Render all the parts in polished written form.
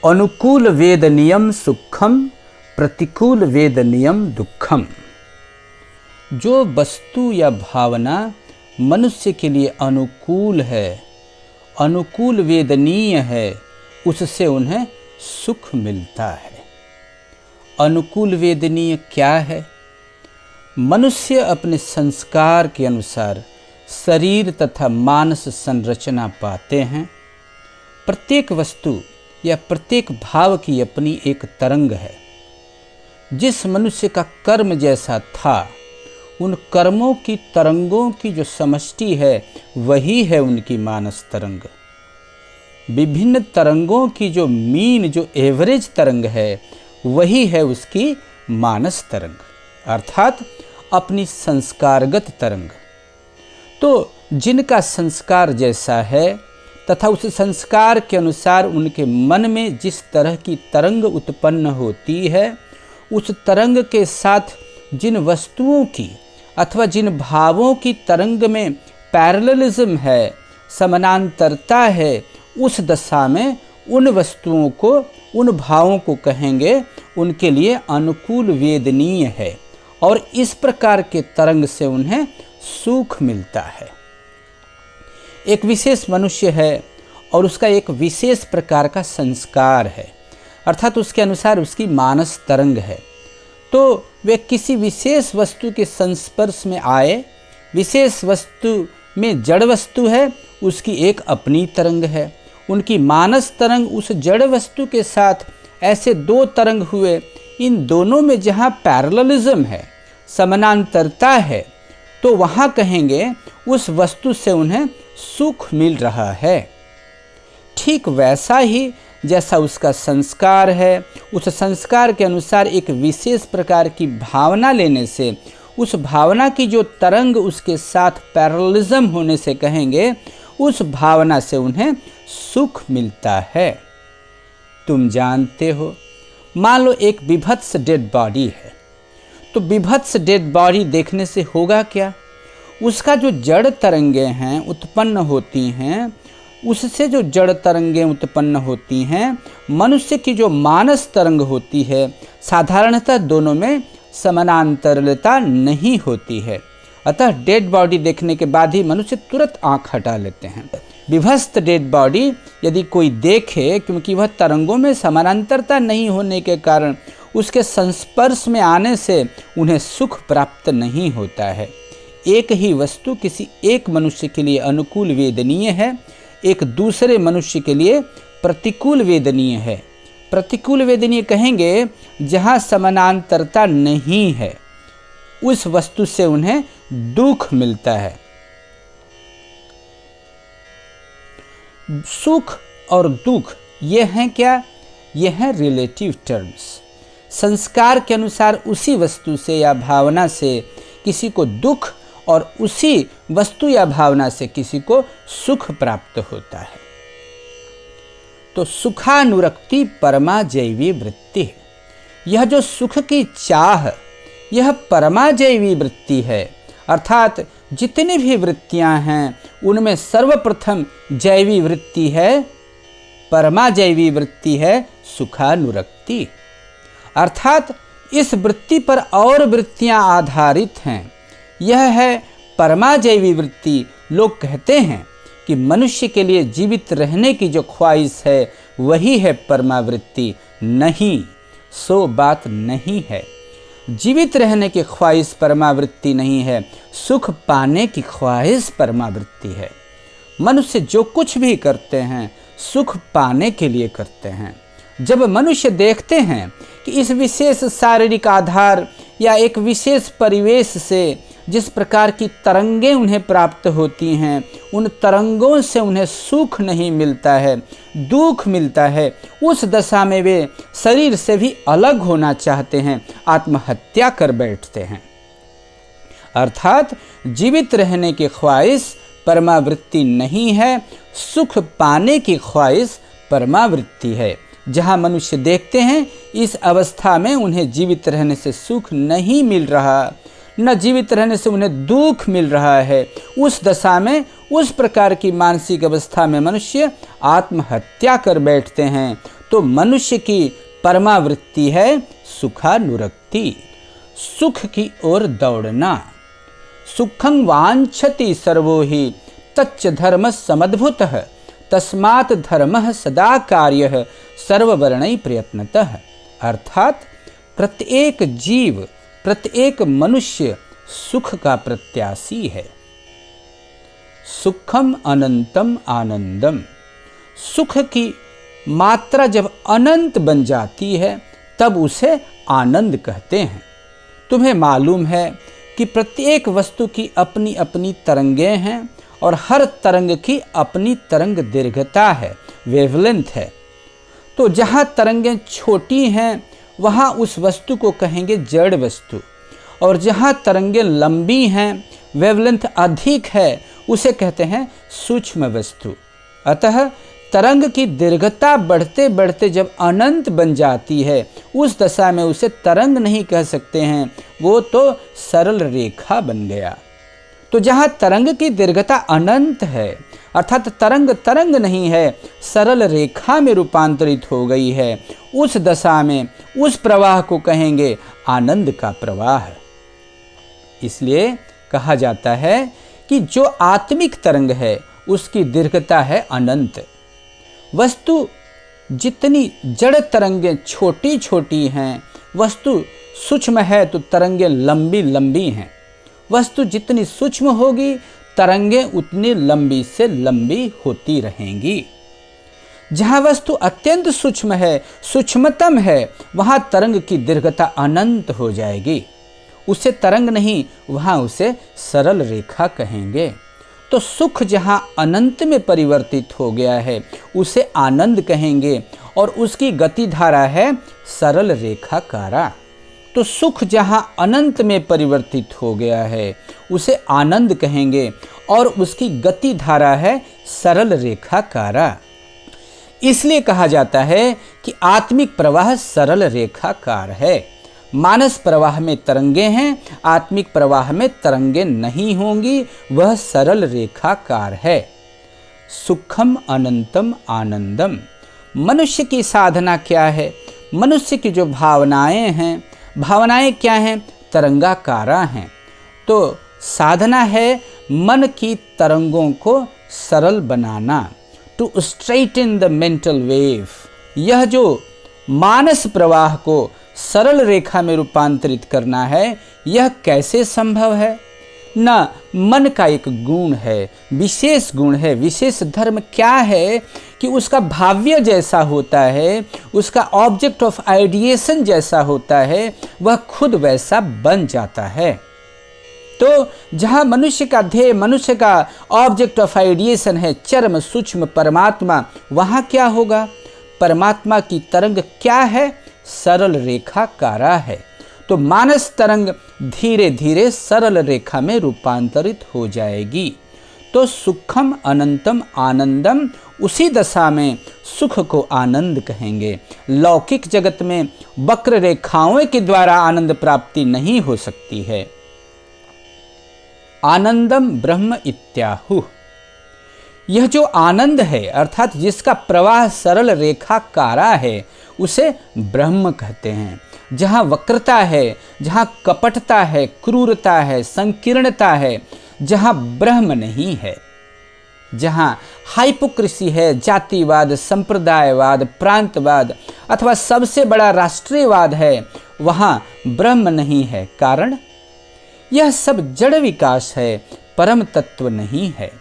अनुकूल वेद नियम सुखम, प्रतिकूल वेद नियम दुखम। जो वस्तु या भावना मनुष्य के लिए अनुकूल है, अनुकूल वेदनीय है, उससे उन्हें सुख मिलता है। अनुकूल वेदनीय क्या है? मनुष्य अपने संस्कार के अनुसार शरीर तथा मानस संरचना पाते हैं। प्रत्येक वस्तु या प्रत्येक भाव की अपनी एक तरंग है। जिस मनुष्य का कर्म जैसा था, उन कर्मों की तरंगों की जो समष्टि है वही है उनकी मानस तरंग। विभिन्न तरंगों की जो मीन, जो एवरेज तरंग है, वही है उसकी मानस तरंग, अर्थात अपनी संस्कारगत तरंग। तो जिनका संस्कार जैसा है तथा उस संस्कार के अनुसार उनके मन में जिस तरह की तरंग उत्पन्न होती है, उस तरंग के साथ जिन वस्तुओं की अथवा जिन भावों की तरंग में पैरेललिज्म है, समानांतरता है, उस दशा में उन वस्तुओं को, उन भावों को कहेंगे उनके लिए अनुकूल वेदनीय है, और इस प्रकार के तरंग से उन्हें सुख मिलता है। एक विशेष मनुष्य है और उसका एक विशेष प्रकार का संस्कार है, अर्थात उसके अनुसार उसकी मानस तरंग है। तो वे किसी विशेष वस्तु के संस्पर्श में आए, विशेष वस्तु में जड़ वस्तु है, उसकी एक अपनी तरंग है। उनकी मानस तरंग उस जड़ वस्तु के साथ ऐसे दो तरंग हुए, इन दोनों में जहाँ पैरेललिज्म है, समानांतरता है, तो वहाँ कहेंगे उस वस्तु से उन्हें सुख मिल रहा है। ठीक वैसा ही जैसा उसका संस्कार है, उस संस्कार के अनुसार एक विशेष प्रकार की भावना लेने से, उस भावना की जो तरंग उसके साथ पैरेललिज्म होने से कहेंगे उस भावना से उन्हें सुख मिलता है। तुम जानते हो, मान लो एक विभत्स डेड बॉडी है, तो विभत्स डेड बॉडी देखने से होगा क्या? उसका जो जड़ तरंगें हैं उत्पन्न होती हैं, उससे जो जड़ तरंगें उत्पन्न होती हैं, मनुष्य की जो मानस तरंग होती है, साधारणतः दोनों में समानांतरता नहीं होती है। अतः डेड बॉडी देखने के बाद ही मनुष्य तुरंत आंख हटा लेते हैं। विभस्त डेड बॉडी यदि कोई देखे, क्योंकि वह तरंगों में समानांतरता नहीं होने के कारण उसके संस्पर्श में आने से उन्हें सुख प्राप्त नहीं होता है। एक ही वस्तु किसी एक मनुष्य के लिए अनुकूल वेदनीय है, एक दूसरे मनुष्य के लिए प्रतिकूल वेदनीय है। प्रतिकूल वेदनीय कहेंगे जहाँ समानांतरता नहीं है, उस वस्तु से उन्हें दुख मिलता है। सुख और दुख ये हैं क्या? ये हैं रिलेटिव टर्म्स। संस्कार के अनुसार उसी वस्तु से या भावना से किसी को दुख और उसी वस्तु या भावना से किसी को सुख प्राप्त होता है। तो सुखानुरक्ति परमाजैवी वृत्ति है। यह जो सुख की चाह, यह परमाजैवी वृत्ति है, अर्थात जितनी भी वृत्तियां हैं उनमें सर्वप्रथम जैवी वृत्ति है, परमाजैवी वृत्ति है सुखानुरक्ति। अर्थात इस वृत्ति पर और वृत्तियां आधारित हैं। यह है परमाजैवी वृत्ति। लोग कहते हैं कि मनुष्य के लिए जीवित रहने की जो ख्वाहिश है वही है परमावृत्ति। नहीं, सो बात नहीं है। जीवित रहने की ख्वाहिश परमावृत्ति नहीं है, सुख पाने की ख्वाहिश परमावृत्ति है। मनुष्य जो कुछ भी करते हैं सुख पाने के लिए करते हैं। जब मनुष्य देखते हैं कि इस विशेष शारीरिक आधार या एक विशेष परिवेश से जिस प्रकार की तरंगें उन्हें प्राप्त होती हैं, उन तरंगों से उन्हें सुख नहीं मिलता है, दुख मिलता है, उस दशा में वे शरीर से भी अलग होना चाहते हैं, आत्महत्या कर बैठते हैं। अर्थात जीवित रहने की ख्वाहिश परमावृत्ति नहीं है, सुख पाने की ख्वाहिश परमावृत्ति है। जहाँ मनुष्य देखते हैं इस अवस्था में उन्हें जीवित रहने से सुख नहीं मिल रहा, न जीवित रहने से उन्हें दुख मिल रहा है, उस दशा में, उस प्रकार की मानसिक अवस्था में मनुष्य आत्महत्या कर बैठते हैं। तो मनुष्य की परमावृत्ति है सुखानुरक्ति, सुख की ओर दौड़ना। सुखं वांछति सर्वो हि तच्च धर्म समद्भुतः, तस्मात् धर्मः सदा कार्यः सर्ववर्णैः प्रयत्नतः। अर्थात प्रत्येक जीव, प्रत्येक मनुष्य सुख का प्रत्याशी है। सुखम अनंतम आनंदम, सुख की मात्रा जब अनंत बन जाती है तब उसे आनंद कहते हैं। तुम्हें मालूम है कि प्रत्येक वस्तु की अपनी अपनी तरंगें हैं और हर तरंग की अपनी तरंग दीर्घता है, वेवलेंथ है। तो जहाँ तरंगें छोटी हैं वहाँ उस वस्तु को कहेंगे जड़ वस्तु, और जहाँ तरंगें लंबी हैं, वेवलेंथ अधिक है, उसे कहते हैं सूक्ष्म वस्तु। अतः तरंग की दीर्घता बढ़ते बढ़ते जब अनंत बन जाती है, उस दशा में उसे तरंग नहीं कह सकते हैं, वो तो सरल रेखा बन गया। तो जहाँ तरंग की दीर्घता अनंत है, अर्थात तरंग तरंग नहीं है, सरल रेखा में रूपांतरित हो गई है, उस दशा में उस प्रवाह को कहेंगे आनंद का प्रवाह। इसलिए कहा जाता है कि जो आत्मिक तरंग है उसकी दीर्घता है अनंत। वस्तु जितनी जड़ तरंगें छोटी छोटी हैं, वस्तु सूक्ष्म है तो तरंगें लंबी लंबी हैं। वस्तु जितनी सूक्ष्म होगी तरंगें उतनी लंबी से लंबी होती रहेंगी। जहाँ वस्तु अत्यंत सूक्ष्म है, सूक्ष्मतम है, वहाँ तरंग की दीर्घता अनंत हो जाएगी। उसे तरंग नहीं, वहाँ उसे सरल रेखा कहेंगे। तो सुख जहाँ अनंत में परिवर्तित हो गया है उसे आनंद कहेंगे, और उसकी गति धारा है सरल रेखाकारा। तो सुख जहाँ अनंत में परिवर्तित हो गया है उसे आनंद कहेंगे, और उसकी गति धारा है सरल रेखाकारा। इसलिए कहा जाता है कि आत्मिक प्रवाह सरल रेखाकार है। मानस प्रवाह में तरंगें हैं, आत्मिक प्रवाह में तरंगें नहीं होंगी, वह सरल रेखाकार है। सुखम अनंतम आनंदम। मनुष्य की साधना क्या है? मनुष्य की जो भावनाएं हैं, भावनाएं क्या हैं? तरंगाकारा हैं। तो साधना है मन की तरंगों को सरल बनाना, to straighten the mental wave. यह जो मानस प्रवाह को सरल रेखा में रूपांतरित करना है, यह कैसे संभव है? न मन का एक गुण है, विशेष गुण है, विशेष धर्म क्या है कि उसका भाव्य जैसा होता है, उसका ऑब्जेक्ट ऑफ आइडिएशन जैसा होता है, वह खुद वैसा बन जाता है। तो जहाँ मनुष्य का ध्येय, मनुष्य का ऑब्जेक्ट ऑफ आइडिएशन है चरम सूक्ष्म परमात्मा, वहाँ क्या होगा? परमात्मा की तरंग क्या है? सरल रेखाकारा है। तो मानस तरंग धीरे धीरे सरल रेखा में रूपांतरित हो जाएगी। तो सुखम अनंतम आनंदम, उसी दशा में सुख को आनंद कहेंगे। लौकिक जगत में वक्र रेखाओं के द्वारा आनंद प्राप्ति नहीं हो सकती है। आनंदम ब्रह्म इत्याहु। यह जो आनंद है, अर्थात जिसका प्रवाह सरल रेखाकारा है, उसे ब्रह्म कहते हैं। जहाँ वक्रता है, जहाँ कपटता है, क्रूरता है, संकीर्णता है, जहाँ ब्रह्म नहीं है, जहाँ हाइपोक्रेसी है, जातिवाद, संप्रदायवाद, प्रांतवाद अथवा सबसे बड़ा राष्ट्रीयवाद है, वहाँ ब्रह्म नहीं है। कारण यह सब जड़ विकास है, परम तत्व नहीं है।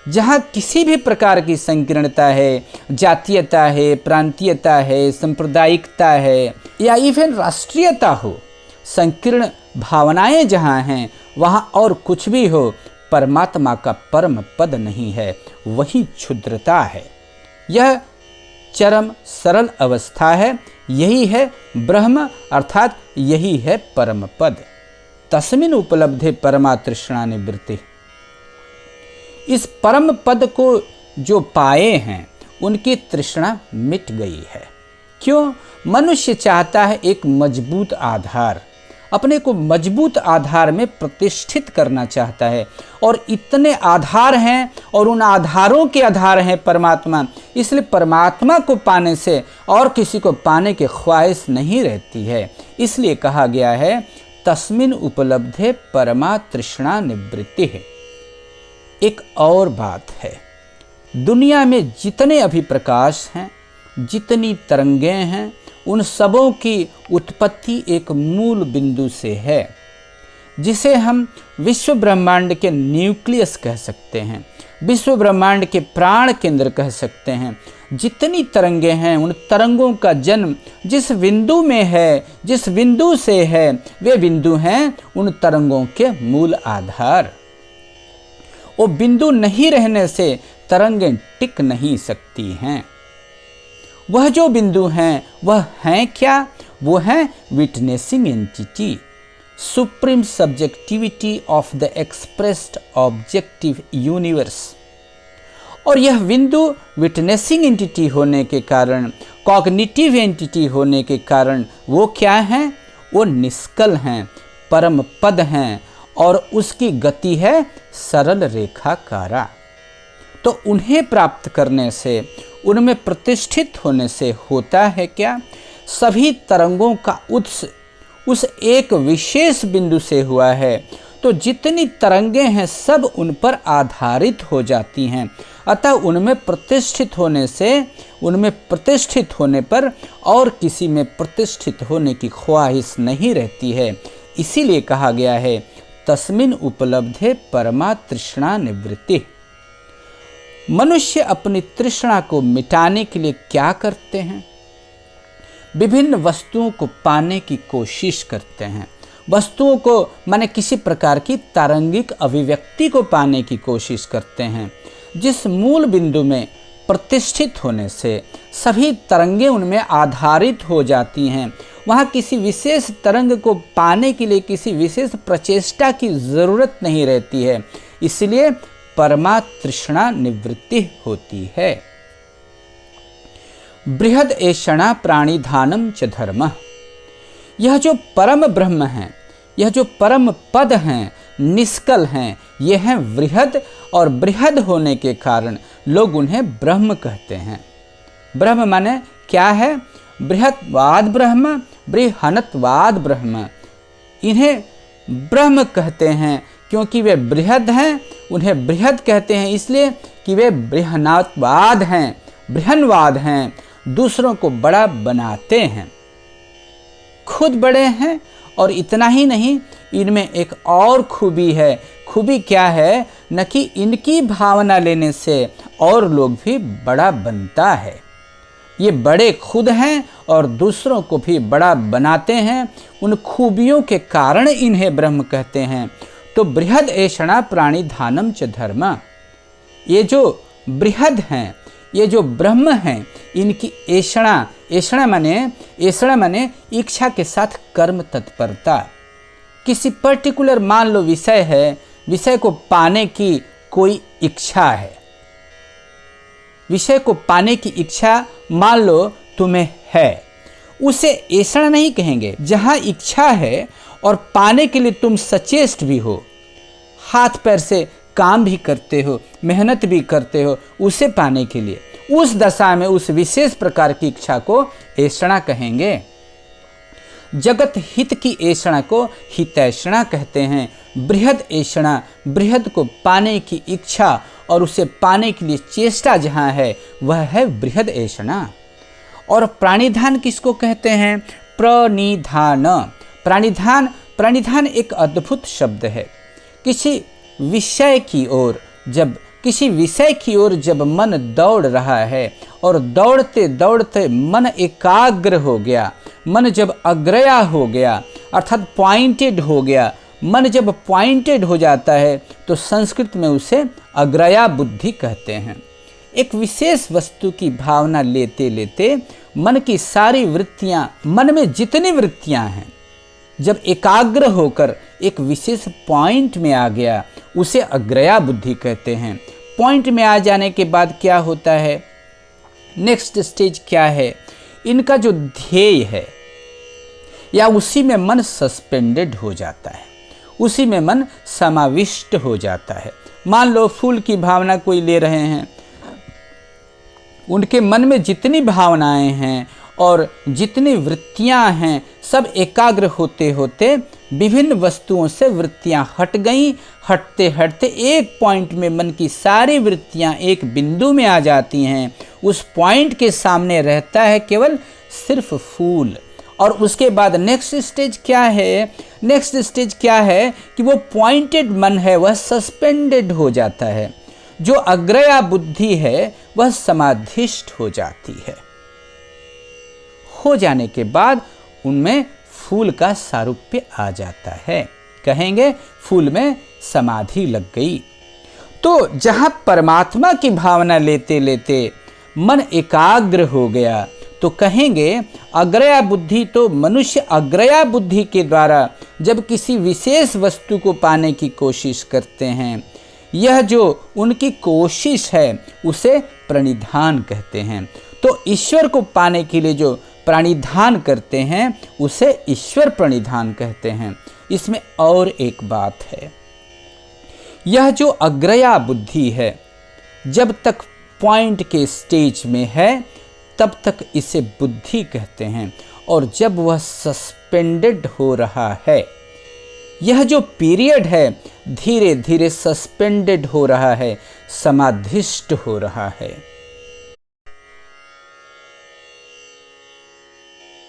जहाँ किसी भी प्रकार की संकीर्णता है, जातीयता है, प्रांतीयता है, सांप्रदायिकता है, या इवन राष्ट्रीयता हो, संकीर्ण भावनाएं जहाँ हैं, वहाँ और कुछ भी हो, परमात्मा का परम पद नहीं है, वही क्षुद्रता है। यह चरम सरल अवस्था है, यही है ब्रह्म, अर्थात यही है परम पद। तस्मिन् उपलब्धे परमा तृष्णा निवृत्ति। इस परम पद को जो पाए हैं उनकी तृष्णा मिट गई है। क्यों? मनुष्य चाहता है एक मजबूत आधार, अपने को मजबूत आधार में प्रतिष्ठित करना चाहता है। और इतने आधार हैं और उन आधारों के आधार हैं परमात्मा, इसलिए परमात्मा को पाने से और किसी को पाने की ख्वाहिश नहीं रहती है। इसलिए कहा गया है तस्मिन् उपलब्धे परमा तृष्णा निवृत्ति है। एक और बात है, दुनिया में जितने अभी प्रकाश हैं, जितनी तरंगें हैं, उन सबों की उत्पत्ति एक मूल बिंदु से है, जिसे हम विश्व ब्रह्मांड के न्यूक्लियस कह सकते हैं, विश्व ब्रह्मांड के प्राण केंद्र कह सकते हैं। जितनी तरंगें हैं, उन तरंगों का जन्म जिस बिंदु में है, जिस बिंदु से है, वे बिंदु हैं उन तरंगों के मूल आधार। वो बिंदु नहीं रहने से तरंगें टिक नहीं सकती हैं। वह जो बिंदु हैं वह हैं क्या? वो हैं witnessing entity, supreme subjectivity of the expressed objective universe. और यह बिंदु विटनेसिंग एंटिटी होने के कारण, कॉग्निटिव एंटिटी होने के कारण वो क्या हैं? वो निष्कल हैं, परम पद हैं और उसकी गति है सरल रेखाकारा। तो उन्हें प्राप्त करने से, उनमें प्रतिष्ठित होने से होता है क्या? सभी तरंगों का उत्स उस एक विशेष बिंदु से हुआ है, तो जितनी तरंगें हैं सब उन पर आधारित हो जाती हैं। अतः उनमें प्रतिष्ठित होने से, उनमें प्रतिष्ठित होने पर और किसी में प्रतिष्ठित होने की ख्वाहिश नहीं रहती है। इसीलिए कहा गया है तस्मिन् उपलब्धे परमा तृष्णा निवृत्ति। मनुष्य अपनी तृष्णा को मिटाने के लिए क्या करते हैं? विभिन्न वस्तुओं को पाने की कोशिश करते हैं। वस्तुओं को माने किसी प्रकार की तारंगिक अभिव्यक्ति को पाने की कोशिश करते हैं, जिस मूल बिंदु में प्रतिष्ठित होने से सभी तरंगें उनमें आधारित हो जाती हैं। वहाँ किसी विशेष तरंग को पाने के लिए किसी विशेष प्रचेष्टा की ज़रूरत नहीं रहती है। इसलिए परमा तृष्णा निवृत्ति होती है। बृहद एषणा प्राणिधानम च धर्मः। यह जो परम ब्रह्म हैं, यह जो परम पद हैं, निष्कल हैं, ये हैं बृहद, और बृहद होने के कारण लोग उन्हें ब्रह्म कहते हैं। ब्रह्म माने क्या है? बृहत्वाद ब्रह्म, बृहनत्वाद ब्रह्म। इन्हें ब्रह्म कहते हैं क्योंकि वे बृहद हैं। उन्हें बृहद कहते हैं इसलिए कि वे बृहनत्वाद हैं, बृहनवाद हैं, दूसरों को बड़ा बनाते हैं, खुद बड़े हैं। और इतना ही नहीं, इनमें एक और खूबी है। खूबी क्या है? न कि इनकी भावना लेने से और लोग भी बड़ा बनता है। ये बड़े खुद हैं और दूसरों को भी बड़ा बनाते हैं। उन खूबियों के कारण इन्हें ब्रह्म कहते हैं। तो बृहद एषणा प्राणिधानम च धर्म। ये जो बृहद हैं, ये जो ब्रह्म हैं, इनकी ऐषणा, ऐषणा माने इच्छा के साथ कर्म तत्परता। किसी पर्टिकुलर मान लो विषय है, विषय को पाने की कोई इच्छा है, विषय को पाने की इच्छा मान लो तुम्हें है, उसे ऐषणा नहीं कहेंगे। जहाँ इच्छा है और पाने के लिए तुम सचेष्ट भी हो, हाथ पैर से काम भी करते हो, मेहनत भी करते हो उसे पाने के लिए, उस दशा में उस विशेष प्रकार की इच्छा को ऐषणा कहेंगे। जगत हित की ऐषणा को हितैषणा कहते हैं। बृहद ऐषणा, बृहद को पाने की इच्छा और उसे पाने के लिए चेष्टा जहाँ है वह है बृहद ऐषणा। और प्राणिधान किसको कहते हैं? प्रणिधान। प्राणिधान एक अद्भुत शब्द है। किसी विषय की ओर जब मन दौड़ रहा है और दौड़ते दौड़ते मन एकाग्र हो गया, मन जब अग्रया हो गया अर्थात पॉइंटेड हो गया, मन जब पॉइंटेड हो जाता है तो संस्कृत में उसे अग्रया बुद्धि कहते हैं। एक विशेष वस्तु की भावना लेते लेते मन की सारी वृत्तियां, मन में जितनी वृत्तियां हैं, जब एकाग्र होकर एक विशेष पॉइंट में आ गया उसे अग्रया बुद्धि कहते हैं। पॉइंट में आ जाने के बाद क्या होता है? नेक्स्ट स्टेज क्या है? इनका जो ध्येय है, या उसी में मन सस्पेंडेड हो जाता है, उसी में मन समाविष्ट हो जाता है। मान लो फूल की भावना कोई ले रहे हैं, उनके मन में जितनी भावनाएं हैं और जितनी वृत्तियां हैं सब एकाग्र होते होते विभिन्न वस्तुओं से वृत्तियां हट गईं। हटते हटते एक पॉइंट में मन की सारी वृत्तियां एक बिंदु में आ जाती हैं। उस पॉइंट के सामने रहता है केवल सिर्फ फूल। और उसके बाद नेक्स्ट स्टेज क्या है? नेक्स्ट स्टेज क्या है कि वो पॉइंटेड मन है वह सस्पेंडेड हो जाता है। जो अग्रया बुद्धि है वह समाधिष्ठ हो जाती है। हो जाने के बाद उनमें फूल का सारूप्य आ जाता है। कहेंगे फूल में समाधि लग गई। तो जहां परमात्मा की भावना लेते लेते मन एकाग्र हो गया तो कहेंगे अग्रया बुद्धि, तो मनुष्य अग्रया बुद्धि के द्वारा जब किसी विशेष वस्तु को पाने की कोशिश करते हैं, यह जो उनकी कोशिश है उसे प्रणिधान कहते हैं। तो ईश्वर को पाने के लिए जो प्रणिधान करते हैं उसे ईश्वर प्रणिधान कहते हैं। इसमें और एक बात है, यह जो अग्रया बुद्धि है जब तक पॉइंट के स्टेज में है तब तक इसे बुद्धि कहते हैं, और जब वह सस्पेंडेड हो रहा है, यह जो पीरियड है धीरे धीरे सस्पेंडेड हो रहा है, समाधिष्ट हो रहा है,